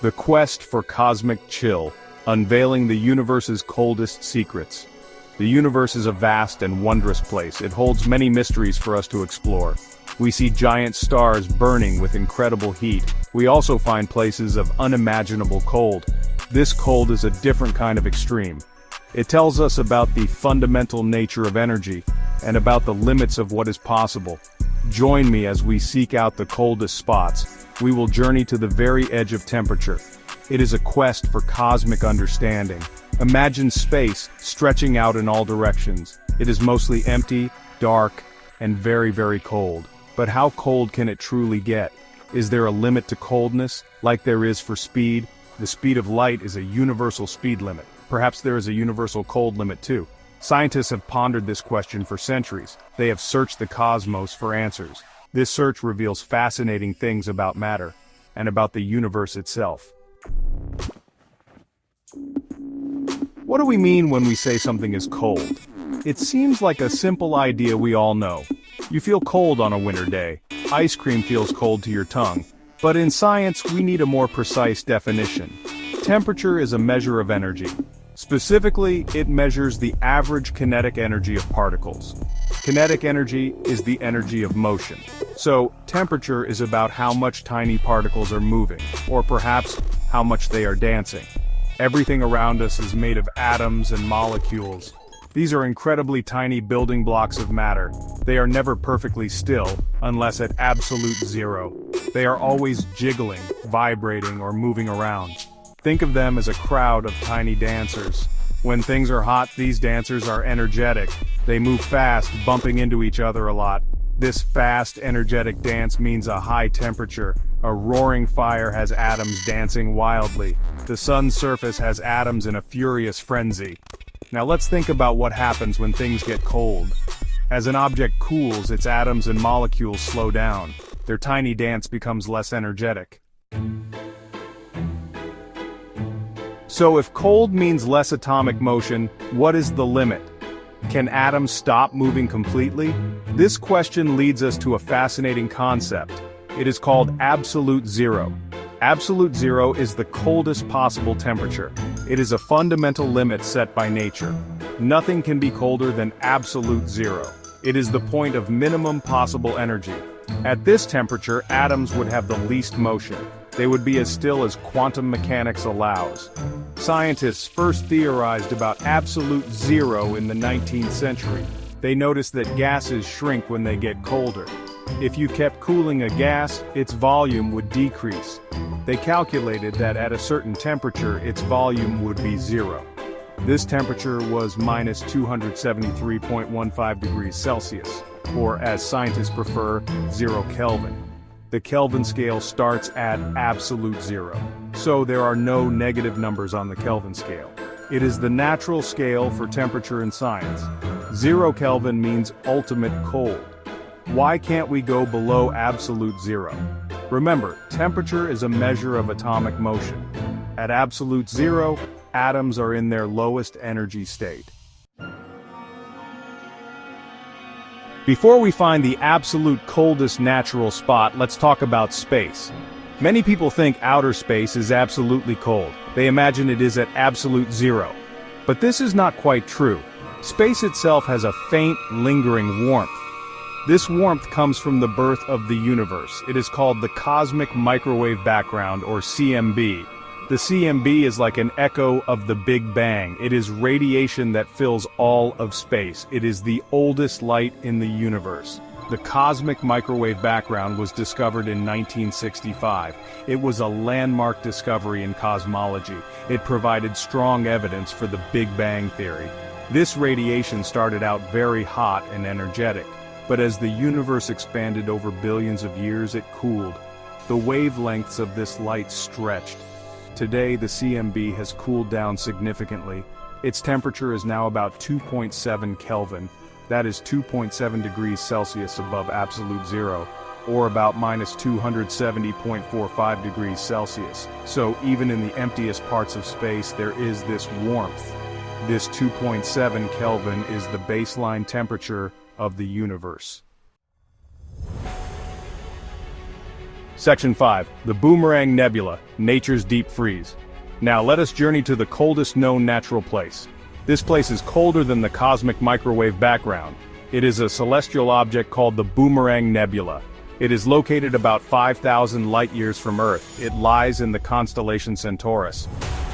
The quest for cosmic chill, unveiling the universe's coldest secrets. The universe is a vast and wondrous place. It holds many mysteries for us to explore. We see giant stars burning with incredible heat. We also find places of unimaginable cold. This cold is a different kind of extreme. It tells us about the fundamental nature of energy, and about the limits of what is possible. Join me as we seek out the coldest spots. We will journey to the very edge of temperature. It is a quest for cosmic understanding. Imagine space stretching out in all directions. It is mostly empty, dark, and very, very cold. But how cold can it truly get? Is there a limit to coldness, like there is for speed? The speed of light is a universal speed limit. Perhaps there is a universal cold limit too. Scientists have pondered this question for centuries. They have searched the cosmos for answers. This search reveals fascinating things about matter, and about the universe itself. What do we mean when we say something is cold? It seems like a simple idea we all know. You feel cold on a winter day. Ice cream feels cold to your tongue. But in science, we need a more precise definition. Temperature is a measure of energy. Specifically, it measures the average kinetic energy of particles. Kinetic energy is the energy of motion. So, temperature is about how much tiny particles are moving, or perhaps how much they are dancing. Everything around us is made of atoms and molecules. These are incredibly tiny building blocks of matter. They are never perfectly still, unless at absolute zero. They are always jiggling, vibrating, or moving around. Think of them as a crowd of tiny dancers. When things are hot, these dancers are energetic. They move fast, bumping into each other a lot. This fast, energetic dance means a high temperature. A roaring fire has atoms dancing wildly. The sun's surface has atoms in a furious frenzy. Now let's think about what happens when things get cold. As an object cools, its atoms and molecules slow down. Their tiny dance becomes less energetic. So if cold means less atomic motion, what is the limit? Can atoms stop moving completely? This question leads us to a fascinating concept. It is called absolute zero. Absolute zero is the coldest possible temperature. It is a fundamental limit set by nature. Nothing can be colder than absolute zero. It is the point of minimum possible energy. At this temperature, atoms would have the least motion. They would be as still as quantum mechanics allows. Scientists first theorized about absolute zero in the 19th century. They noticed that gases shrink when they get colder. If you kept cooling a gas, its volume would decrease. They calculated that at a certain temperature, its volume would be zero. This temperature was minus 273.15 degrees Celsius, or as scientists prefer, 0 Kelvin. The Kelvin scale starts at absolute zero, so there are no negative numbers on the Kelvin scale. It is the natural scale for temperature in science. 0 Kelvin means ultimate cold. Why can't we go below absolute zero? Remember, temperature is a measure of atomic motion. At absolute zero, atoms are in their lowest energy state. Before we find the absolute coldest natural spot, let's talk about space. Many people think outer space is absolutely cold. They imagine it is at absolute zero. But this is not quite true. Space itself has a faint, lingering warmth. This warmth comes from the birth of the universe. It is called the cosmic microwave background, or CMB. The CMB is like an echo of the Big Bang. It is radiation that fills all of space. It is the oldest light in the universe. The cosmic microwave background was discovered in 1965. It was a landmark discovery in cosmology. It provided strong evidence for the Big Bang theory. This radiation started out very hot and energetic, but as the universe expanded over billions of years, it cooled. The wavelengths of this light stretched. Today, the CMB has cooled down significantly. Its temperature is now about 2.7 Kelvin. That is 2.7 degrees Celsius above absolute zero, or about minus 270.45 degrees Celsius. So even in the emptiest parts of space, there is this warmth. This 2.7 Kelvin is the baseline temperature of the universe. Section 5. The Boomerang Nebula, nature's deep freeze. Now let us journey to the coldest known natural place. This place is colder than the cosmic microwave background. It is a celestial object called the Boomerang Nebula. It is located about 5,000 light-years from Earth. It lies in the constellation Centaurus.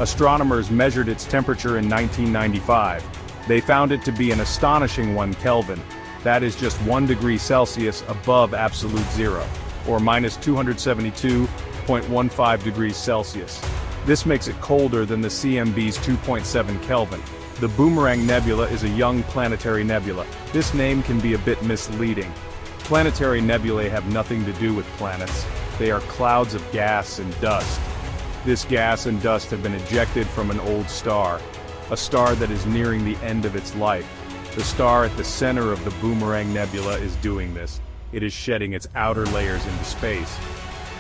Astronomers measured its temperature in 1995. They found it to be an astonishing 1 Kelvin. That is just 1 degree Celsius above absolute zero, or minus 272.15 degrees Celsius. This makes it colder than the CMB's 2.7 Kelvin. The Boomerang Nebula is a young planetary nebula. This name can be a bit misleading. Planetary nebulae have nothing to do with planets. They are clouds of gas and dust. This gas and dust have been ejected from an old star, a star that is nearing the end of its life. The star at the center of the Boomerang Nebula is doing this. It is shedding its outer layers into space.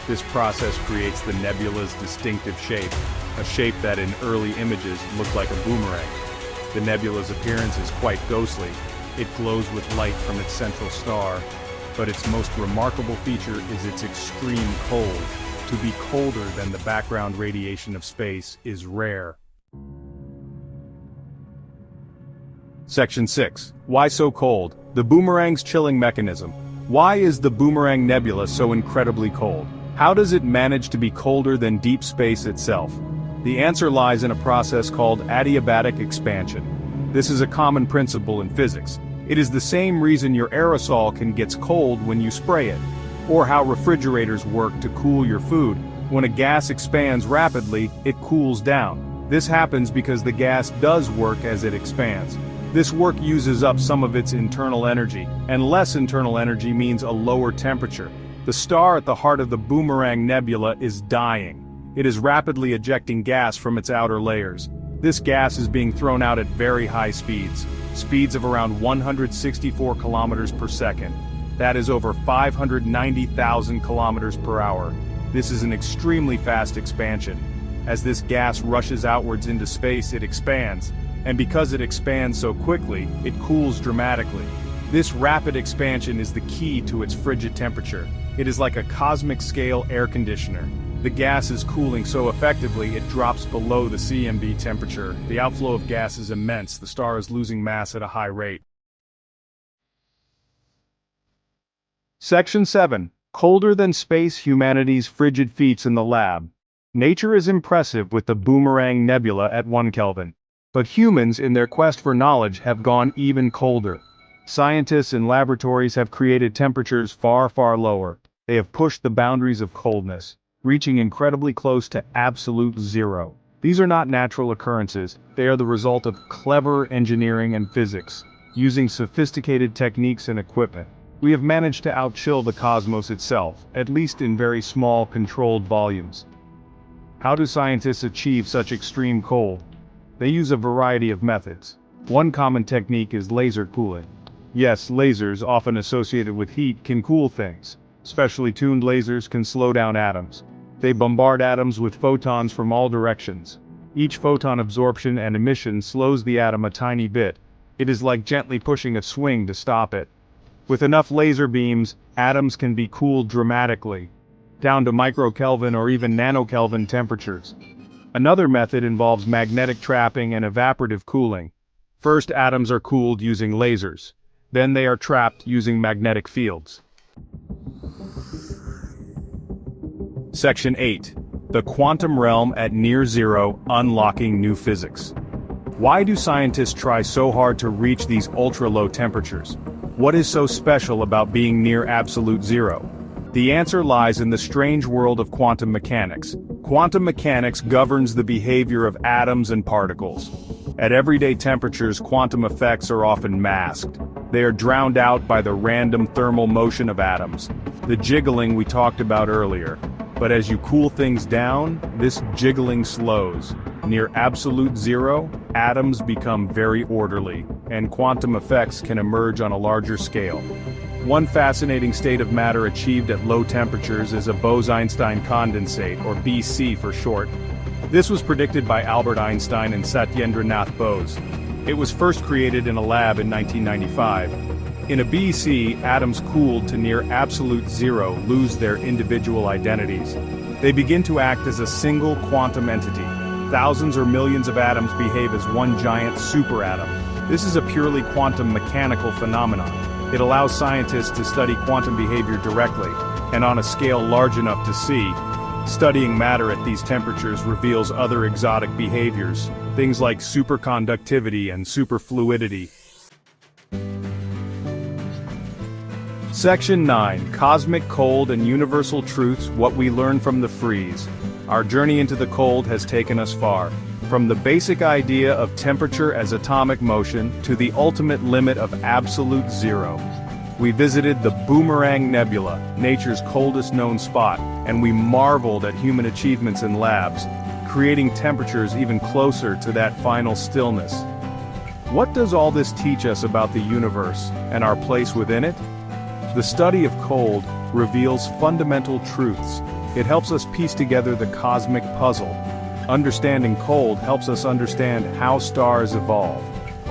This process creates the nebula's distinctive shape, a shape that in early images looked like a boomerang. The nebula's appearance is quite ghostly. It glows with light from its central star, but its most remarkable feature is its extreme cold. To be colder than the background radiation of space is rare. Section 6. Why so cold? The boomerang's chilling mechanism. Why is the Boomerang Nebula so incredibly cold? How does it manage to be colder than deep space itself? The answer lies in a process called adiabatic expansion. This is a common principle in physics. It is the same reason your aerosol can get cold when you spray it, or how refrigerators work to cool your food. When a gas expands rapidly, it cools down. This happens because the gas does work as it expands. This work uses up some of its internal energy, and less internal energy means a lower temperature. The star at the heart of the Boomerang Nebula is dying. It is rapidly ejecting gas from its outer layers. This gas is being thrown out at very high speeds of around 164 kilometers per second. That is over 590,000 kilometers per hour. This is an extremely fast expansion. As this gas rushes outwards into space, it expands. And because it expands so quickly, it cools dramatically. This rapid expansion is the key to its frigid temperature. It is like a cosmic-scale air conditioner. The gas is cooling so effectively it drops below the CMB temperature. The outflow of gas is immense. The star is losing mass at a high rate. Section 7. Colder than space, humanity's frigid feats in the lab. Nature is impressive with the Boomerang Nebula at 1 Kelvin. But humans, in their quest for knowledge, have gone even colder. Scientists in laboratories have created temperatures far, far lower. They have pushed the boundaries of coldness, reaching incredibly close to absolute zero. These are not natural occurrences. They are the result of clever engineering and physics. Using sophisticated techniques and equipment, we have managed to outchill the cosmos itself, at least in very small, controlled volumes. How do scientists achieve such extreme cold? They use a variety of methods. One common technique is laser cooling. Yes, lasers, often associated with heat, can cool things. Specially tuned lasers can slow down atoms. They bombard atoms with photons from all directions. Each photon absorption and emission slows the atom a tiny bit. It is like gently pushing a swing to stop it. With enough laser beams, atoms can be cooled dramatically, down to microkelvin or even nanokelvin temperatures. Another method involves magnetic trapping and evaporative cooling. First, atoms are cooled using lasers. Then they are trapped using magnetic fields. Section 8. The quantum realm at near zero, unlocking new physics. Why do scientists try so hard to reach these ultra-low temperatures? What is so special about being near absolute zero? The answer lies in the strange world of quantum mechanics. Quantum mechanics governs the behavior of atoms and particles. At everyday temperatures, quantum effects are often masked. They are drowned out by the random thermal motion of atoms, the jiggling we talked about earlier. But as you cool things down, this jiggling slows. Near absolute zero, atoms become very orderly, and quantum effects can emerge on a larger scale. One fascinating state of matter achieved at low temperatures is a Bose-Einstein condensate, or BC for short. This was predicted by Albert Einstein and Satyendranath Bose. It was first created in a lab in 1995. In a BC, atoms cooled to near absolute zero lose their individual identities. They begin to act as a single quantum entity. Thousands or millions of atoms behave as one giant superatom. This is a purely quantum mechanical phenomenon. It allows scientists to study quantum behavior directly, and on a scale large enough to see. Studying matter at these temperatures reveals other exotic behaviors, things like superconductivity and superfluidity. Section 9. Cosmic Cold and Universal Truths: What We Learn from the Freeze. Our journey into the cold has taken us far. From the basic idea of temperature as atomic motion to the ultimate limit of absolute zero. We visited the Boomerang Nebula, nature's coldest known spot, and we marveled at human achievements in labs, creating temperatures even closer to that final stillness. What does all this teach us about the universe and our place within it? The study of cold reveals fundamental truths. It helps us piece together the cosmic puzzle. Understanding cold helps us understand how stars evolve.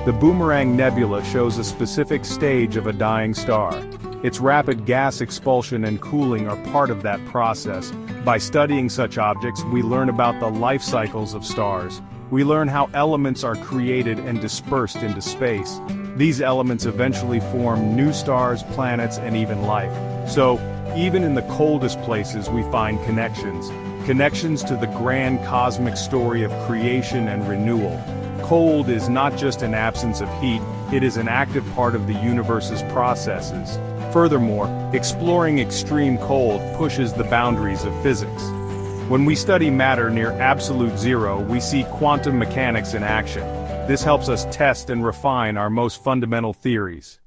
The Boomerang Nebula shows a specific stage of a dying star. Its rapid gas expulsion and cooling are part of that process. By studying such objects, we learn about the life cycles of stars. We learn how elements are created and dispersed into space. These elements eventually form new stars, planets, and even life. So, even in the coldest places we find connections. Connections to the grand cosmic story of creation and renewal. Cold is not just an absence of heat, it is an active part of the universe's processes. Furthermore, exploring extreme cold pushes the boundaries of physics. When we study matter near absolute zero, we see quantum mechanics in action. This helps us test and refine our most fundamental theories.